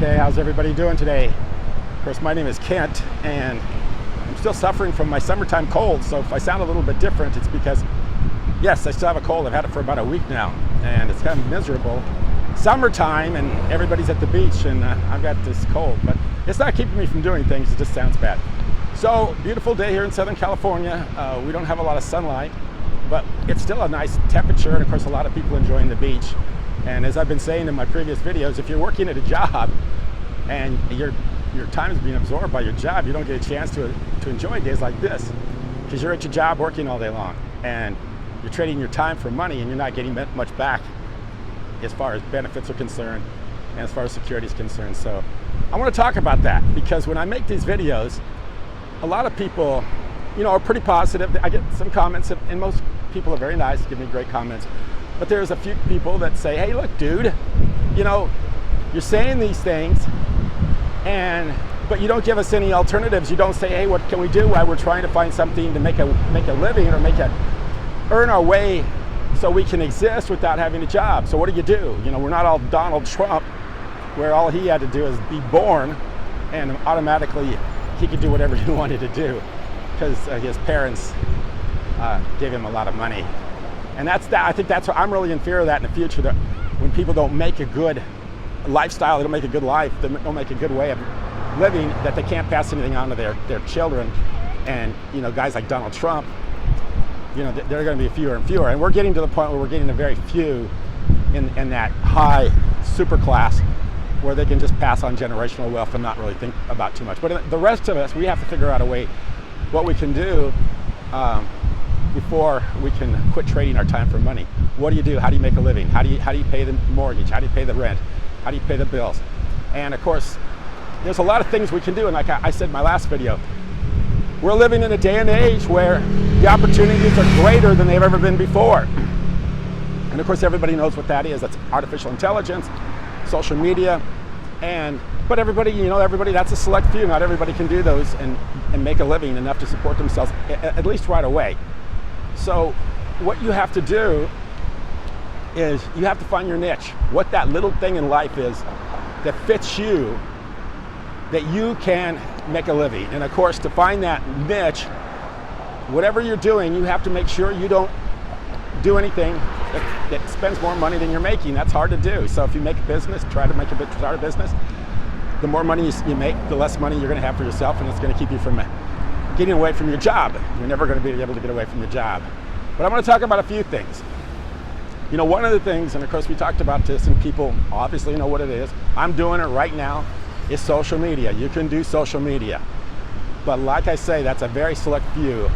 Okay, how's everybody doing today? Of course, my name is Kent, and I'm still suffering from my summertime cold, so if I sound a little bit different, it's because, yes, I still have a cold. I've had it for about a week now, and it's kind of miserable. Summertime, and everybody's at the beach, and I've got this cold, but it's not keeping me from doing things. It just sounds bad. So, beautiful day here in Southern California. We don't have a lot of sunlight, but it's still a nice temperature, and of course, a lot of people enjoying the beach. And as I've been saying in my previous videos, if you're working at a job and your time is being absorbed by your job, you don't get a chance to enjoy days like this, because you're at your job working all day long, and you're trading your time for money, and you're not getting much back as far as benefits are concerned and as far as security is concerned. So I want to talk about that, because when I make these videos, a lot of people, are pretty positive. I get some comments, and most people are very nice, give me great comments. But there's a few people that say, hey, look, dude, you're saying these things, but you don't give us any alternatives. You don't say, hey, what can we do while we're trying to find something to make a living or earn our way so we can exist without having a job. So what do? We're not all Donald Trump, where all he had to do is be born and automatically he could do whatever he wanted to do because his parents gave him a lot of money. And I think that's what I'm really in fear of that in the future, that when people don't make a good lifestyle, they don't make a good life, they don't make a good way of living, that they can't pass anything on to their children. And guys like Donald Trump, they're going to be fewer and fewer. And we're getting to the point where we're getting to very few in that high super class where they can just pass on generational wealth and not really think about too much. But the rest of us, we have to figure out a way what we can do before we can quit trading our time for money. What do you do? How do you make a living? How do you pay the mortgage? How do you pay the rent? How do you pay the bills? And of course, there's a lot of things we can do. And like I said in my last video, we're living in a day and age where the opportunities are greater than they've ever been before. And of course, everybody knows what that is. That's artificial intelligence, social media, but everybody, that's a select few. Not everybody can do those and make a living enough to support themselves, at least right away. So what you have to do is you have to find your niche, what that little thing in life is that fits you, that you can make a living. And of course, to find that niche, whatever you're doing, you have to make sure you don't do anything that spends more money than you're making. That's hard to do. So if you make a business, start a business, the more money you make, the less money you're going to have for yourself, and it's going to keep you from getting away from your job. You're never going to be able to get away from your job. But I'm going to talk about a few things. One of the things, and of course we talked about this, and people obviously know what it is. I'm doing it right now, is social media. You can do social media. But like I say, that's a very select few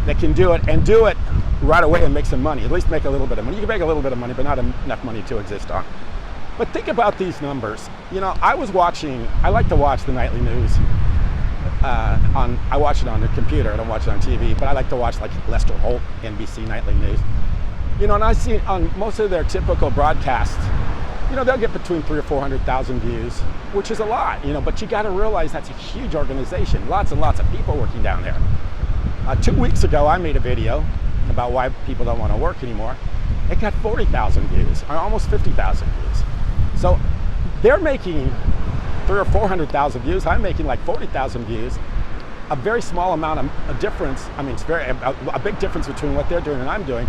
that can do it, and do it right away and make some money, at least make a little bit of money. You can make a little bit of money, but not enough money to exist on. But think about these numbers. I like to watch the nightly news. I watch it on the computer, I don't watch it on TV, but I like to watch like Lester Holt, NBC Nightly News. And I see on most of their typical broadcasts, they'll get between 300,000 or 400,000 views, which is a lot, but you got to realize that's a huge organization, lots and lots of people working down there. 2 weeks ago, I made a video about why people don't want to work anymore. It got 40,000 views, or almost 50,000 views. So they're making 300,000 or 400,000 views. I'm making like 40,000 views. A very small amount of difference. I mean, it's a big difference between what they're doing and I'm doing.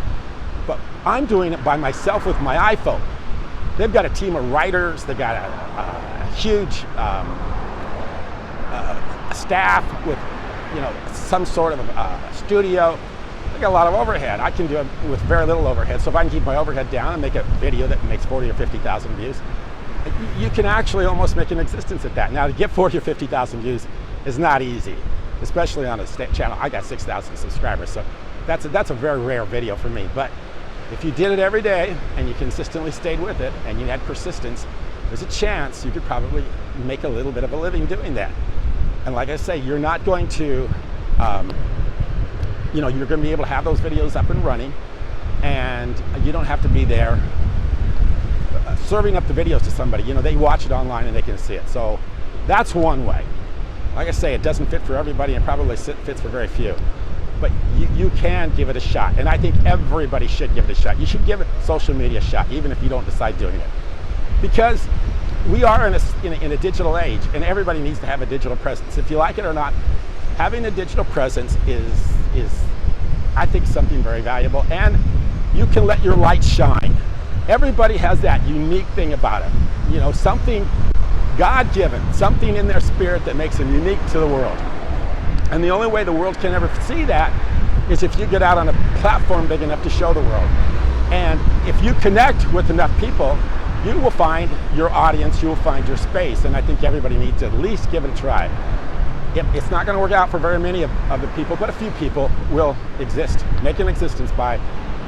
But I'm doing it by myself with my iPhone. They've got a team of writers. They've got a huge staff with, some sort of studio. They got a lot of overhead. I can do it with very little overhead. So if I can keep my overhead down and make a video that makes 40 or 50,000 views, you can actually almost make an existence at that. Now, to get 40 or 50,000 views is not easy, especially on a channel. I got 6,000 subscribers, so that's a very rare video for me. But if you did it every day and you consistently stayed with it and you had persistence, there's a chance you could probably make a little bit of a living doing that. And like I say, you're not going to, you're going to be able to have those videos up and running, and you don't have to be there serving up the videos to somebody. They watch it online and they can see it. So that's one way. Like I say, it doesn't fit for everybody and probably fits for very few. But you can give it a shot. And I think everybody should give it a shot. You should give it social media a shot, even if you don't decide doing it. Because we are in a digital age, and everybody needs to have a digital presence. If you like it or not, having a digital presence is I think, something very valuable, and you can let your light shine. Everybody has that unique thing about it, something God-given, something in their spirit that makes them unique to the world. And the only way the world can ever see that is if you get out on a platform big enough to show the world. And if you connect with enough people, you will find your audience, you will find your space, and I think everybody needs to at least give it a try. It's not going to work out for very many of the people, but a few people will make an existence by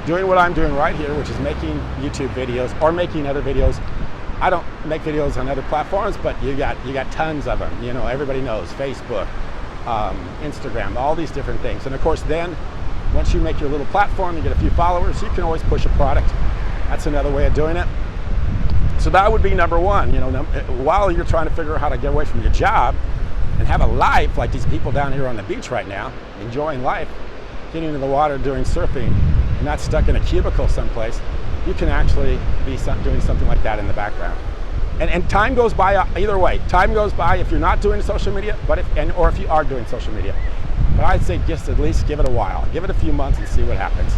doing what I'm doing right here, which is making YouTube videos or making other videos. I don't make videos on other platforms, but you got tons of them. Everybody knows Facebook, Instagram, all these different things. And of course, then once you make your little platform, you get a few followers, you can always push a product. That's another way of doing it. So that would be number one. While you're trying to figure out how to get away from your job and have a life like these people down here on the beach right now, enjoying life, getting into the water, doing surfing, and not stuck in a cubicle someplace, you can actually be doing something like that in the background. And time goes by either way. Time goes by if you're not doing social media, or if you are doing social media. But I'd say just at least give it a while. Give it a few months and see what happens.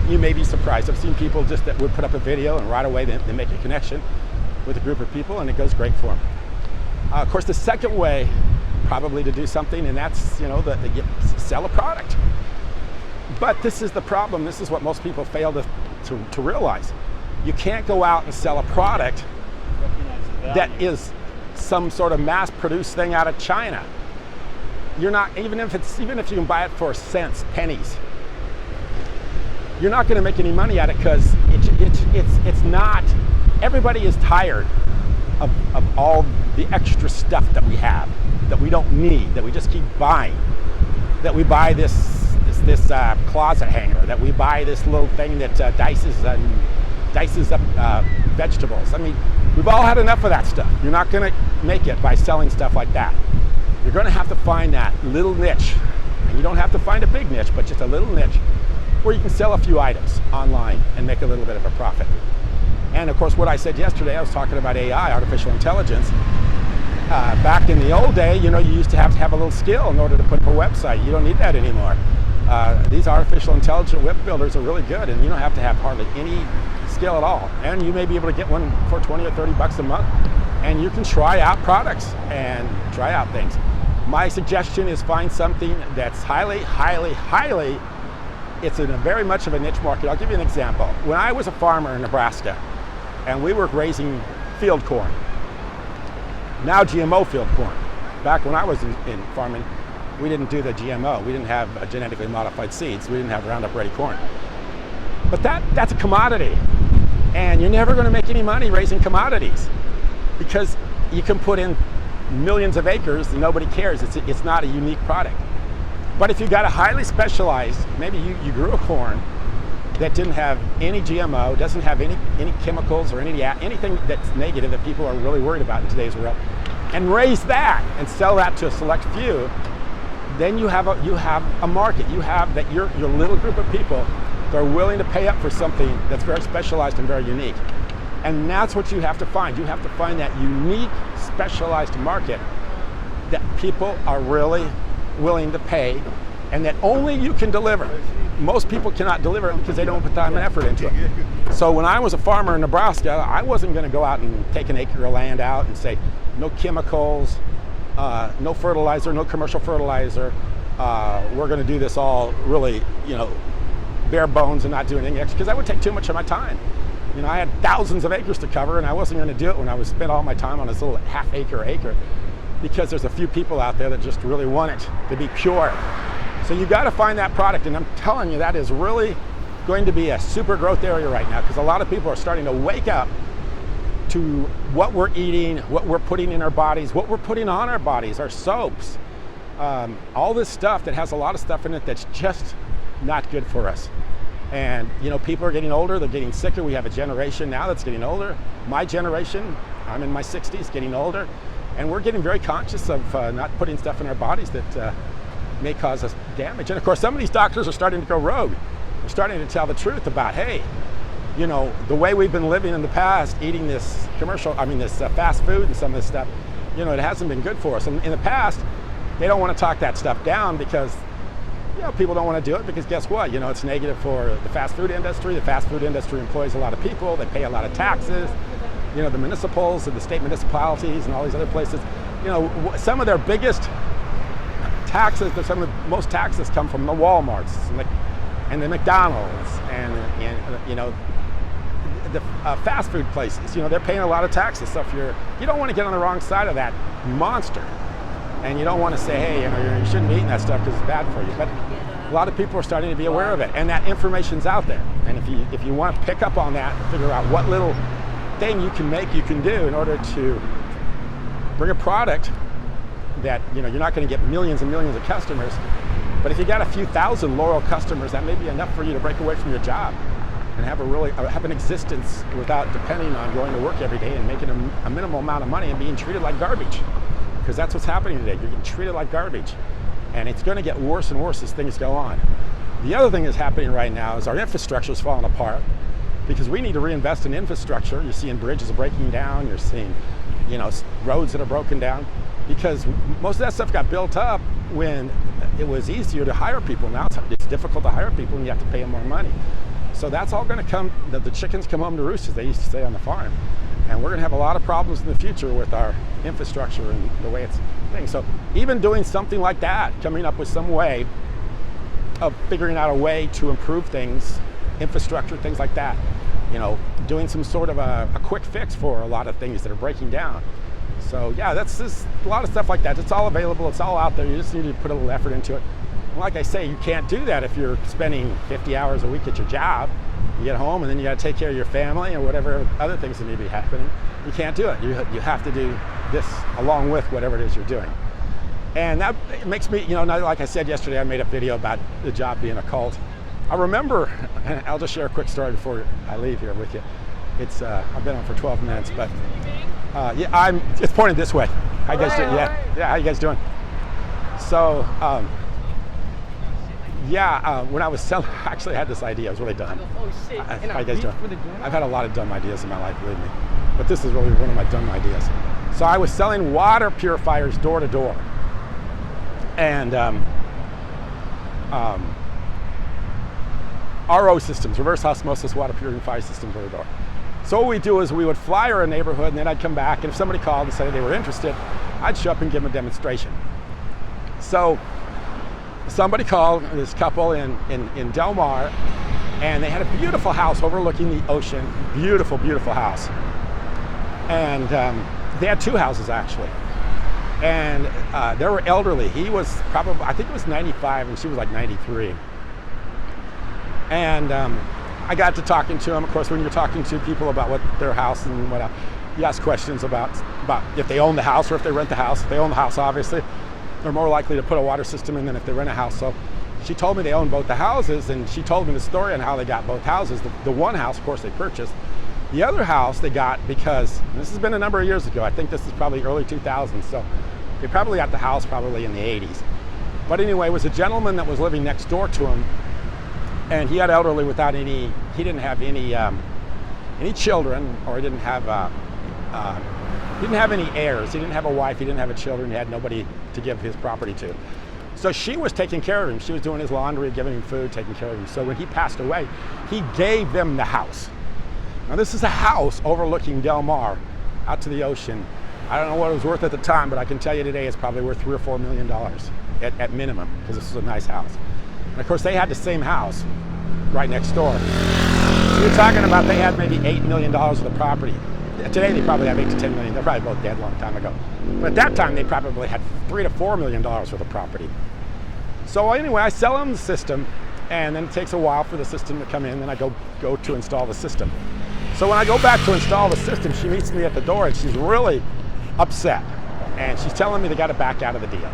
You may be surprised. I've seen people just that would put up a video and right away they make a connection with a group of people, and it goes great for them. Of course, the second way probably to do something, and that's sell a product. But this is the problem. This is what most people fail to realize. You can't go out and sell a product that is some sort of mass-produced thing out of China. You're not, even if you can buy it for cents, pennies, you're not going to make any money at it because it's not. Everybody is tired of all the extra stuff that we have, that we don't need, that we just keep buying. That we buy this closet hanger, that we buy this little thing that dices up vegetables. I mean, we've all had enough of that stuff. You're not going to make it by selling stuff like that. You're going to have to find that little niche. And you don't have to find a big niche, but just a little niche where you can sell a few items online and make a little bit of a profit. And of course, what I said yesterday, I was talking about AI, artificial intelligence. Back in the old day, you used to have a little skill in order to put up a website. You don't need that anymore. These artificial intelligent web builders are really good, and you don't have to have hardly any skill at all. And you may be able to get one for 20 or 30 bucks a month, and you can try out products and try out things. My suggestion is find something that's highly, it's in a very much of a niche market. I'll give you an example. When I was a farmer in Nebraska, and we were raising field corn, now GMO field corn. Back when I was in farming, we didn't do the GMO. We didn't have genetically modified seeds. We didn't have Roundup Ready corn. But that's a commodity. And you're never going to make any money raising commodities because you can put in millions of acres and nobody cares. It's not a unique product. But if you got a highly specialized, maybe you grew a corn that didn't have any GMO, doesn't have any chemicals or anything that's negative that people are really worried about in today's world, and raise that and sell that to a select few, then you have a market. You have that your little group of people that are willing to pay up for something that's very specialized and very unique. And that's what you have to find. You have to find that unique, specialized market that people are really willing to pay and that only you can deliver. Most people cannot deliver it because they don't put time and effort into it. So when I was a farmer in Nebraska, I wasn't going to go out and take an acre of land out and say, no chemicals, no fertilizer, no commercial fertilizer. We're going to do this all really, bare bones and not do anything extra, because that would take too much of my time. I had thousands of acres to cover, and I wasn't going to do it when I would spend all my time on this little half acre, because there's a few people out there that just really want it to be pure. So you got to find that product, and I'm telling you, that is really going to be a super growth area right now, because a lot of people are starting to wake up to what we're eating, what we're putting in our bodies, what we're putting on our bodies, our soaps, all this stuff that has a lot of stuff in it that's just not good for us. And people are getting older, they're getting sicker. We have a generation now that's getting older. My generation, I'm in my 60s, getting older, and we're getting very conscious of not putting stuff in our bodies that may cause us damage. And of course, some of these doctors are starting to go rogue. They're starting to tell the truth about, hey, you know, the way we've been living in the past, eating this fast food and some of this stuff, you know, it hasn't been good for us. And in the past, they don't want to talk that stuff down because, you know, people don't want to do it because guess what? You know, it's negative for the fast food industry. The fast food industry employs a lot of people. They pay a lot of taxes. You know, the municipals and the state municipalities and all these other places, you know, some of their biggest taxes, some of the most taxes come from the Walmarts and the McDonald's and you know, the fast food places. You know, they're paying a lot of taxes. So if you don't want to get on the wrong side of that monster, and you don't want to say, hey, you know, you shouldn't be eating that stuff because it's bad for you. But a lot of people are starting to be aware of it, and that information's out there. And if you want to pick up on that and figure out what little thing you can do in order to bring a product that, you know, you're not going to get millions and millions of customers, but if you got a few thousand loyal customers, that may be enough for you to break away from your job and have an existence without depending on going to work every day and making a minimal amount of money and being treated like garbage. Because that's what's happening today. You're getting treated like garbage. And it's going to get worse and worse as things go on. The other thing that's happening right now is our infrastructure is falling apart because we need to reinvest in infrastructure. You're seeing bridges breaking down. You're seeing, you know, roads that are broken down because most of that stuff got built up when it was easier to hire people. Now it's difficult to hire people and you have to pay them more money. So that's all going to come, the chickens come home to roost, as they used to say on the farm. And we're going to have a lot of problems in the future with our infrastructure and the way it's things. So even doing something like that, coming up with some way of figuring out a way to improve things, infrastructure, things like that, you know, doing some sort of a quick fix for a lot of things that are breaking down. So yeah, that's just a lot of stuff like that. It's all available, it's all out there. You just need to put a little effort into it. And like I say, you can't do that if you're spending 50 hours a week at your job. You get home and then you got to take care of your family and whatever other things that need to be happening. You can't do it. You have to do this along with whatever it is you're doing. And that makes me, you know, like I said yesterday, I made a video about the job being a cult. I remember, and I'll just share a quick story before I leave here with you. It's I've been on for 12 minutes, but yeah, it's pointed this way. How you guys doing? Yeah, how you guys doing? So, when I was selling, I actually had this idea. I was really dumb. How you guys doing? I've had a lot of dumb ideas in my life, believe me. But this is really one of my dumb ideas. So I was selling water purifiers door to door. And RO systems, reverse osmosis water purifier systems door to door. So what we do is we would flyer a neighborhood and then I'd come back and if somebody called and said they were interested, I'd show up and give them a demonstration. So somebody called, this couple in Del Mar, and they had a beautiful house overlooking the ocean. Beautiful, beautiful house. And they had two houses actually. And they were elderly. He was probably, I think it was 95 and she was like 93. And I got to talking to them. Of course, when you're talking to people about what their house and what else, you ask questions about if they own the house or if they rent the house. If they own the house, obviously, they're more likely to put a water system in than if they rent a house. So she told me they own both the houses, and she told me the story on how they got both houses. The one house, of course, they purchased. The other house they got because, this has been a number of years ago, I think this is probably early 2000s, so they probably got the house probably in the 80s. But anyway, it was a gentleman that was living next door to him, and he had elderly without he didn't have any children, or he didn't have any heirs. He didn't have a wife, he didn't have children, he had nobody to give his property to. So she was taking care of him. She was doing his laundry, giving him food, taking care of him. So when he passed away, he gave them the house. Now this is a house overlooking Del Mar out to the ocean. I don't know what it was worth at the time, but I can tell you today it's probably worth $3 or $4 million at minimum, because this is a nice house. And of course they had the same house right next door. So you're talking about they had maybe $8 million of the property. Today they probably have $8 to $10 million. They're probably both dead a long time ago. But at that time they probably had $3 to $4 million worth of property. So anyway, I sell them the system, and then it takes a while for the system to come in, then I go to install the system. So when I go back to install the system, she meets me at the door and she's really upset. And she's telling me they got to back out of the deal.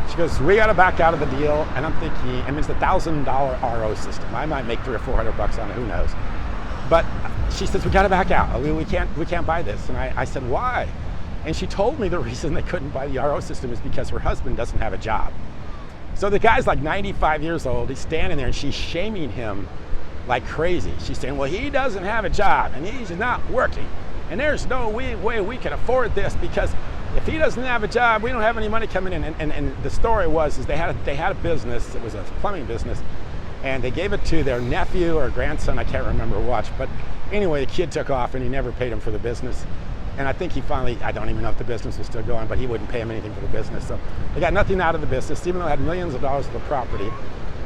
She goes, we got to back out of the deal. And I'm thinking, I mean, it's a $1,000 RO system. I might make $300 or $400 on it, who knows? But she says, we got to back out. We can't buy this. And I said, why? And she told me the reason they couldn't buy the RO system is because her husband doesn't have a job. So the guy's like 95 years old. He's standing there and she's shaming him like crazy. She's saying, well, he doesn't have a job and he's not working. And there's no way we can afford this, because if he doesn't have a job, we don't have any money coming in. And the story was, is they had a business. It was a plumbing business, and they gave it to their nephew or grandson. I can't remember which. But anyway, the kid took off, and he never paid him for the business. And I think he finally, I don't even know if the business was still going, but he wouldn't pay him anything for the business. So they got nothing out of the business, even though it had millions of dollars of the property.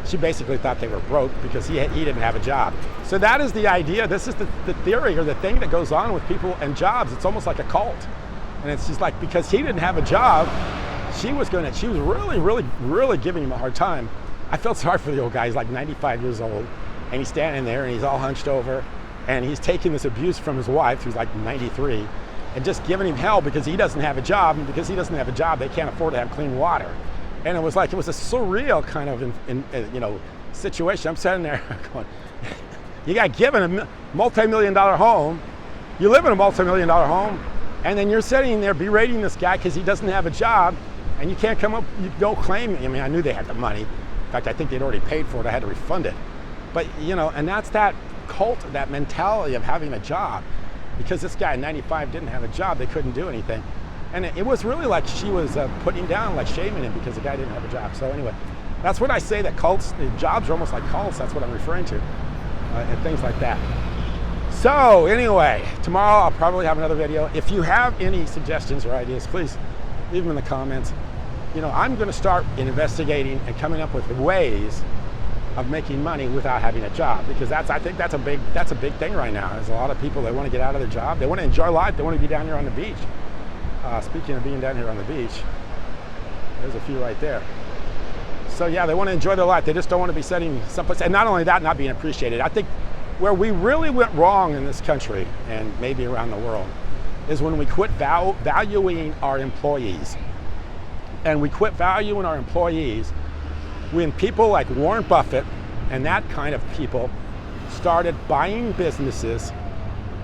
She basically thought they were broke because he didn't have a job. So that is the idea. This is the theory, or the thing that goes on with people and jobs. It's almost like a cult. And it's just like, because he didn't have a job, she was really giving him a hard time. I felt sorry for the old guy. He's like 95 years old, and he's standing there and he's all hunched over, and he's taking this abuse from his wife, who's like 93, and just giving him hell because he doesn't have a job. And because he doesn't have a job, they can't afford to have clean water. And it was a surreal kind of situation. I'm sitting there going, you got given a multi-million-dollar home, you live in a multi-million-dollar home, and then you're sitting there berating this guy because he doesn't have a job, and you can't come up, you don't claim. I mean, I knew they had the money. In fact, I think they'd already paid for it. I had to refund it. But, and that's that cult, that mentality of having a job. Because this guy at 95 didn't have a job, they couldn't do anything. And it was really like she was putting down, like shaming him because the guy didn't have a job. So anyway, that's what I say, that cults, jobs are almost like cults. That's what I'm referring to, and things like that. So anyway, tomorrow I'll probably have another video. If you have any suggestions or ideas, please leave them in the comments. I'm going to start investigating and coming up with ways of making money without having a job, because I think that's a big thing right now. There's a lot of people that want to get out of their job. They want to enjoy life. They want to be down here on the beach. Speaking of being down here on the beach, there's a few right there. So yeah, they want to enjoy their life. They just don't want to be sitting someplace. And not only that, not being appreciated. I think where we really went wrong in this country, and maybe around the world, is when we quit valuing our employees. And we quit valuing our employees when people like Warren Buffett and that kind of people started buying businesses,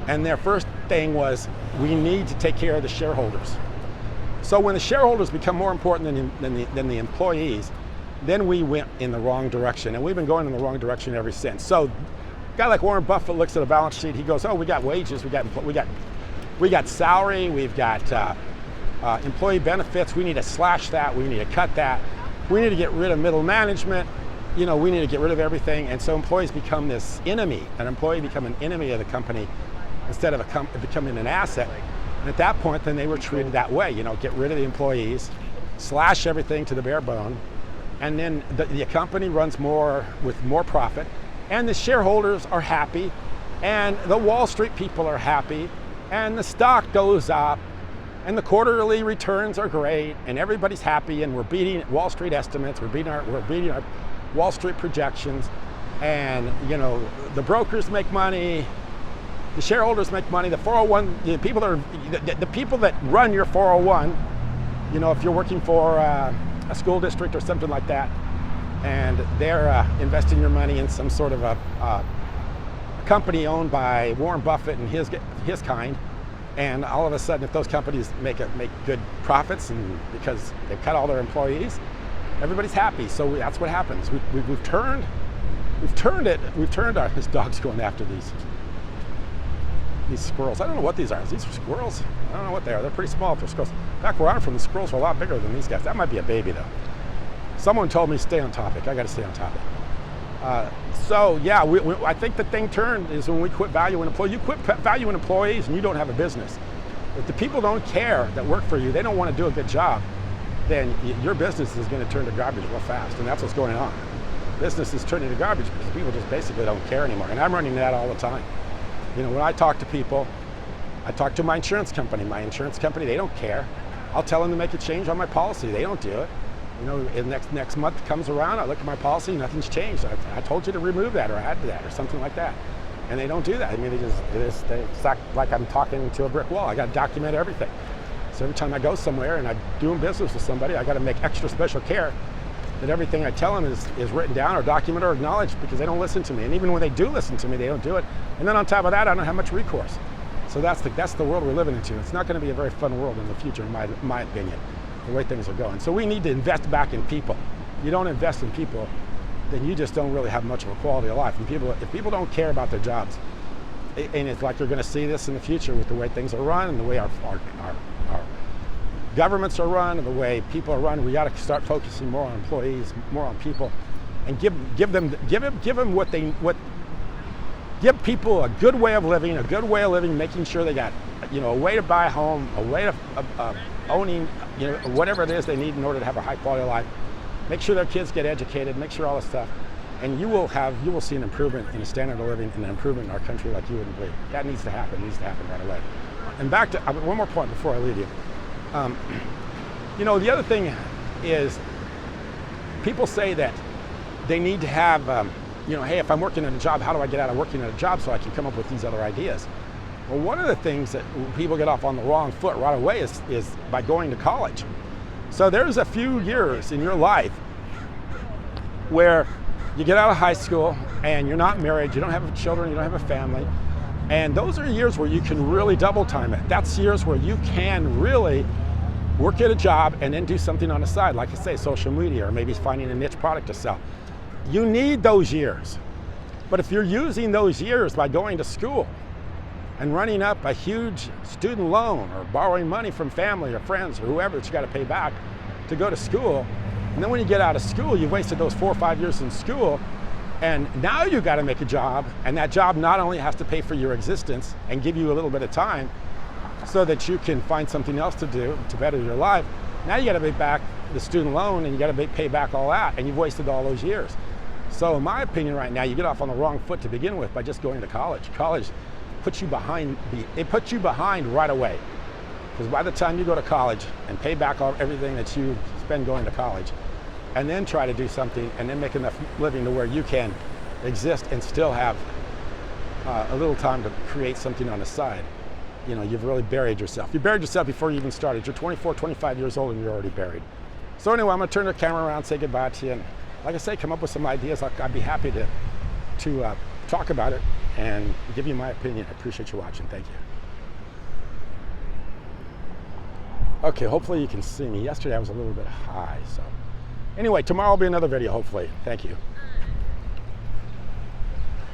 and their first thing was, we need to take care of the shareholders. So when the shareholders become more important than the employees, then we went in the wrong direction, and we've been going in the wrong direction ever since. So a guy like Warren Buffett looks at a balance sheet, he goes, oh, we got wages, we got salary, we've got employee benefits, we need to slash that, we need to cut that, we need to get rid of middle management, we need to get rid of everything. And so employees become this enemy, an employee become an enemy of the company instead of becoming an asset. And at that point, then they were treated that way, get rid of the employees, slash everything to the bare bone, and then the company runs with more profit, and the shareholders are happy, and the Wall Street people are happy, and the stock goes up, and the quarterly returns are great, and everybody's happy, and we're beating Wall Street estimates, we're beating our Wall Street projections, and the brokers make money, the shareholders make money, the 401, the people that run your 401, if you're working for a school district or something like that, and they're investing your money in some sort of a company owned by Warren Buffett and his kind, and all of a sudden, if those companies make good profits, and because they've cut all their employees, everybody's happy. So that's what happens. We've turned our, this dog's going after these squirrels. I don't know what these are. These are squirrels? I don't know what they are. They're pretty small if they're squirrels. Back where I'm from, the squirrels are a lot bigger than these guys. That might be a baby though. Someone told me stay on topic. I got to stay on topic. So yeah, I think the thing turned is when we quit valuing employees. You quit valuing employees and you don't have a business. If the people don't care that work for you, they don't want to do a good job, then your business is going to turn to garbage real fast. And that's what's going on. Business is turning to garbage because people just basically don't care anymore. And I'm running that all the time. When I talk to people, I talk to my insurance company. My insurance company, they don't care. I'll tell them to make a change on my policy. They don't do it. Next month comes around, I look at my policy, nothing's changed. I told you to remove that or add that or something like that. And they don't do that. I mean, they act like I'm talking to a brick wall. I got to document everything. So every time I go somewhere and I'm doing business with somebody, I got to make extra special care that everything I tell them is written down or documented or acknowledged, because they don't listen to me. And even when they do listen to me, they don't do it. And then on top of that, I don't have much recourse. So that's the world we're living into. It's not going to be a very fun world in the future, in my opinion, the way things are going. So we need to invest back in people. You don't invest in people, then you just don't really have much of a quality of life. And if people don't care about their jobs, and it's like you're going to see this in the future with the way things are run and the way our governments are run and the way people are run, we got to start focusing more on employees, more on people, and give people a good way of living, making sure they got, a way to buy a home, a way to owning, whatever it is they need in order to have a high quality of life. Make sure their kids get educated, make sure all this stuff, and you will see an improvement in the standard of living and an improvement in our country like you wouldn't believe. That needs to happen right away. And back to one more point before I leave you. The other thing is, people say that they need to have, hey, if I'm working at a job, how do I get out of working at a job so I can come up with these other ideas? Well, one of the things that people get off on the wrong foot right away is by going to college. So there's a few years in your life where you get out of high school and you're not married, you don't have children, you don't have a family, and those are years where you can really double time it. That's years where you can really work at a job and then do something on the side, like I say, social media, or maybe finding a niche product to sell. You need those years. But if you're using those years by going to school and running up a huge student loan or borrowing money from family or friends or whoever that you got to pay back to go to school, and then when you get out of school, you've wasted those 4 or 5 years in school, and now you got to make a job, and that job not only has to pay for your existence and give you a little bit of time so that you can find something else to do to better your life, now you got to pay back the student loan and you got to pay back all that, and you've wasted all those years. So in my opinion right now, you get off on the wrong foot to begin with by just going to college. College puts you behind right away. Because by the time you go to college and pay back everything that you spend going to college, and then try to do something and then make enough living to where you can exist and still have a little time to create something on the side, you've really buried yourself. You buried yourself before you even started. You're 24, 25 years old and you're already buried. So anyway, I'm gonna turn the camera around, say goodbye to you, and like I say, come up with some ideas. I'd be happy to talk about it and give you my opinion. I appreciate you watching. Thank you. Okay, hopefully you can see me. Yesterday I was a little bit high, so. Anyway, tomorrow will be another video, hopefully. Thank you.